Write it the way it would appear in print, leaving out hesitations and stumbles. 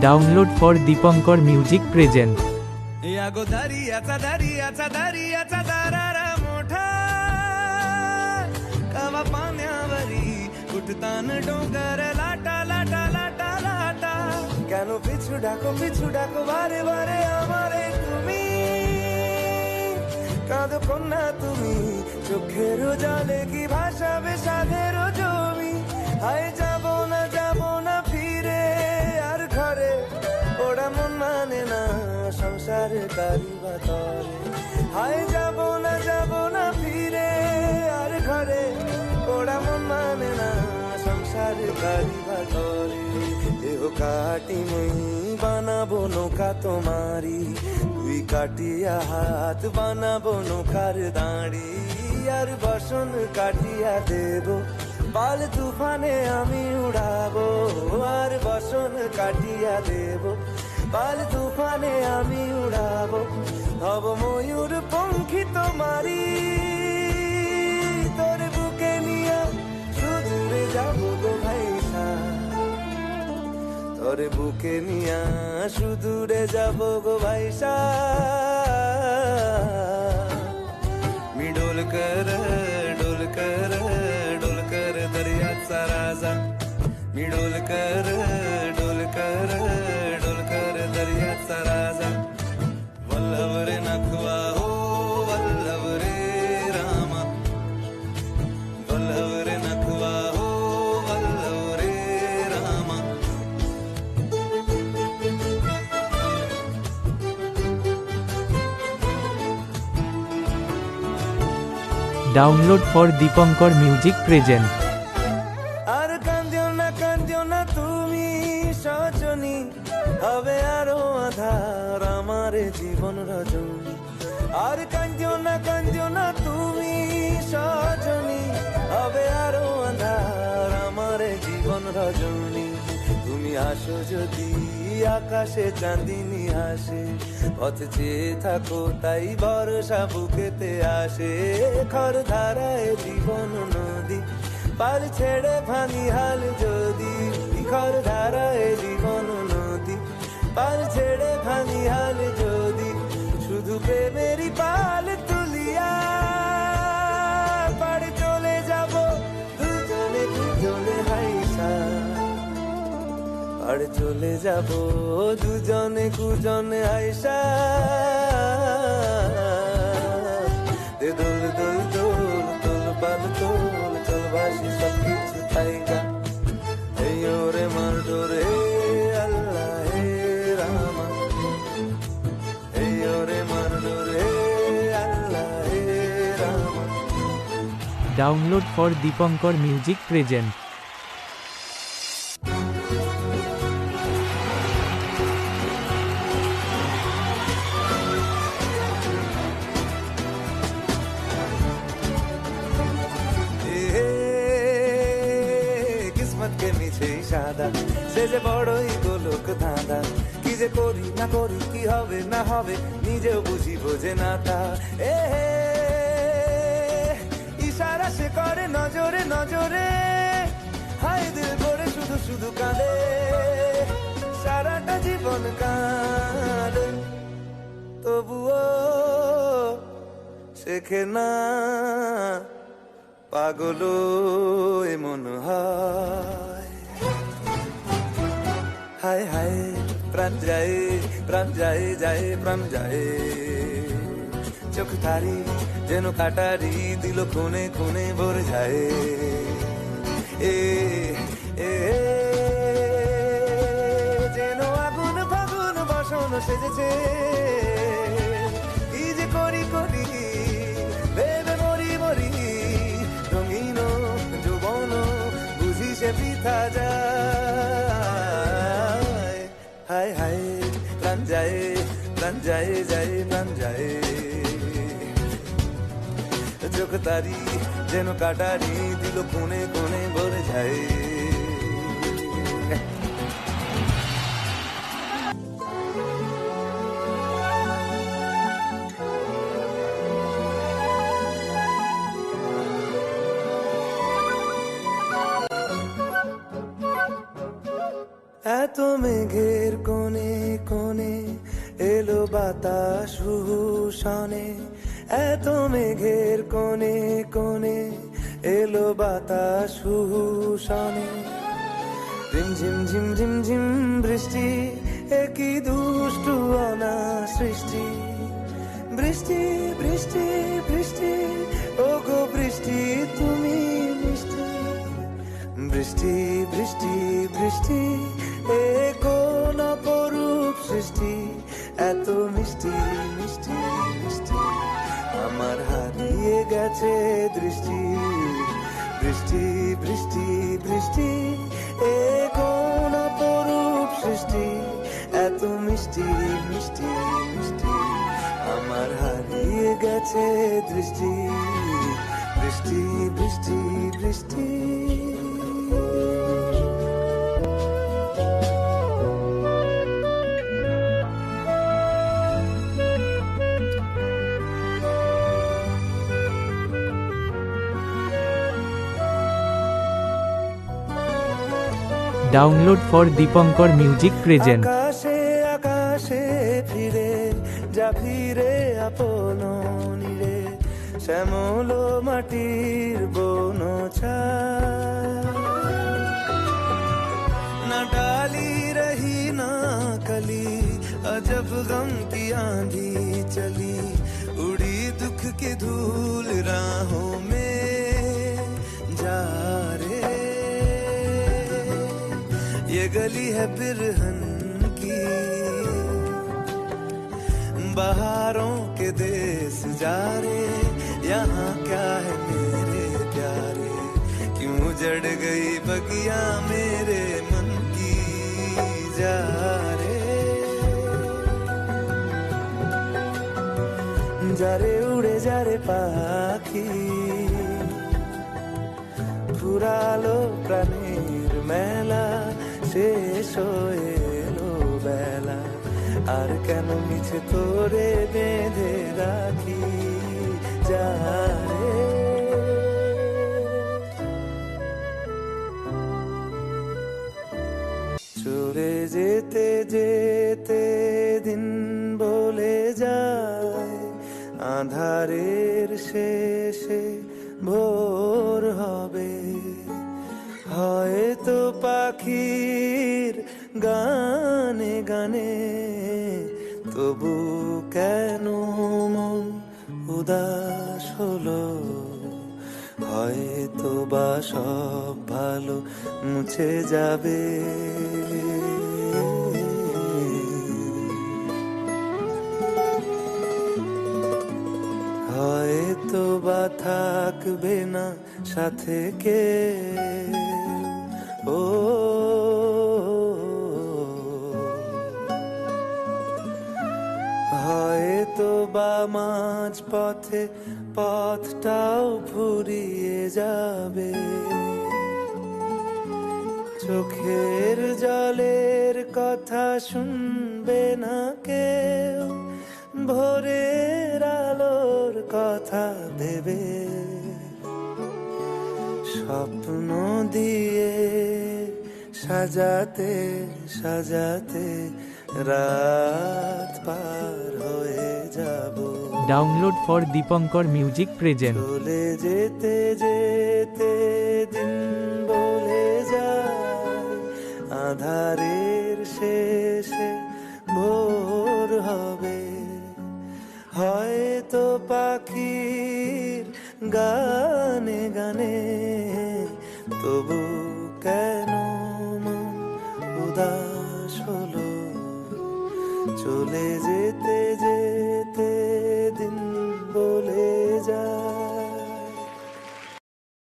Download for Deepankar Music present. या गो दरियाचा दरियाचा दरियाचा दरारा मोठा कवा पाण्यावरी उठतान डोंगर लाटा लाटा लाटा लाटा কেন পিছু ডাকো বারে বারে আমারে তুমি কাঁদো কন্যা তুমি চোখের জলে কি ভাসাবে সাধের জমি হায় যাব না ফিরে আর ঘরে ওরা মন মানে না সংসার কারিবা তরে হায় যাব না ফিরে আর ঘরে ওরা মন মানে না সংসার কারিবা তরে দেহ কাটি মই বানাবো নৌকা তোমারি তুই কাটিয়া হাত বানাবো নৌকার দাঁড়ি আর বসন কাটিয়া দেব পাল তুফানে আমি উড়াবো আর বসন কাটিয়া দেব পাল তুফানে আমি উড়াবো হব ময়ূর পঙ্খী তোমারি তোর বুকে নিয়ে সুদূরে যাবো গো ভাইসা তোর বুকে নিয়ে সুদূরে যাবো গো ভাইসা मी डोलकर दर्याचा राजा मी डोलकर दर्याचा राजा वल्लभ रे नखवा हो वल्लभ रे रामा वल्लभ रे नखवा हो वल्लभ रे Rama Download for Deepankar Music present. আর কান্দিও না তুমি সজনী হবে আরো আধার আমার জীবন রজনী আর কান্দিও না তুমি সজনী হবে আরো আধার আমার জীবন রজনী তুমি আসো যদি আকাশে চাঁদিনী হাসে পথ চেয়ে থাকো তাই ভরসা বুকেতে আসে খর ধারায় জীবন নদী পাল ছেড়ে ভাঙি হাল যদি খর ধারায় জীবন নদী পাল ছেড়ে ভাঙি হাল যদি শুধু প্রেমেরই পাল তুলিয়া পাড়ে চলে যাব দুজনে হাইসা পাড়ে চলে যাব দুজনে হাইসা দে দোল দোল দোল দোল পাল দোল চল বাসি সব কিছু থাইকা এই ওরে মার ডোরে আল্লাহ হে রামা এই ওরে মার ডোরে আল্লাহ হে রামা Download for Deepankar Music present. কিসমত কে মিছে সাদা সে যে বড়ই গোলক ধাঁধা কি যে করি না করি কি হবে না হবে নিজেও বুঝি বোঝে না তা ইশারা সে করে নজরে হাই দিল করে শুধু কাঁদে সারাটা জীবন কাঁদে তবুও শেখে না পাগলো এমন হয় হায় হায় প্রাণ যায় চোখ তারি যেন কাটারি দিল খুনে ভরে যায় যেন আগুন ফাগুন বসন সেজেছে কি যে করি ভেবে মরি রঙিন যৌবন বুঝি সে বৃথা যায় হায় হায় প্রাণ যায় চোখ তারি যেন কাটারি দিল কোনে ভরে যায় এত এত মেঘের কোণে কোণে এলো বাতাস হুহু শনে, এত মেঘের কোণে কোণে এলো বাতাস হুহু শনে। রিমঝিম ঝিম ঝিম ঝিম বৃষ্টি, একই দুষ্টু অনা সৃষ্টি। বৃষ্টি বৃষ্টি বৃষ্টি, ও গো বৃষ্টি তুমি মিষ্টি। বৃষ্টি বৃষ্টি বৃষ্টি, এ কোন অপরূপ সৃষ্টি, এত মিষ্টি মিষ্টি মিষ্টি, আমার হারিয়ে গেছে দৃষ্টি। বৃষ্টি বৃষ্টি বৃষ্টি, এ কোন অপরূপ সৃষ্টি, এত মিষ্টি মিষ্টি মিষ্টি, আমার হারিয়ে গেছে দৃষ্টি। বৃষ্টি বৃষ্টি বৃষ্টি। Download for Dipankar music present. আকাশে আকাশে ফিরে যা ফিরে আপন নীড়ে, শ্যামল মাটির বন ना डाली रही ना कली, अजब गम की आंधी चली, उड़ी दुख की धूल राहों में जा रे। ये गली है बिरहन की, बहारों के देश जा रे, यहाँ क्या है मेरे प्यारे, क्यों जड़ गई बगिया मेरे मन की जा रे। যারে উড়ে যারে পাখি, ফুরালো প্রাণের মেলা, শেষ হয়ে এলো বেলা, আর কেন মিছে তোরে বেঁধে রাখি যারে। চলে যেতে যেতে দিন বলে যায়, আঁধারের শেষে ভোর হবে, হয়তো পাখির গানে গানে, তবু কেন মন উদাস হলো, হয়তো বা সব ভালো মুছে যাবে। হয়তো বা থাকবে না সাথে কে, ও হয়তো বা মাঝ পথে পথটাও ফুরিয়ে যাবে, চোখের জলের কথা শুনবে না কেউ, ভোরের আলোর কথা ভেবে স্বপ্ন দিয়ে সাজাতে সাজাতে রাত পার হয়ে যাব। Download for Dipankar music present. চলে যেতে যেতে দিন বলে যায়, আঁধারের শেষে ভোর হবে, হয়তো পাখির গানে গানে, তবু কেন মন উদাস হলো, চলে যেতে যে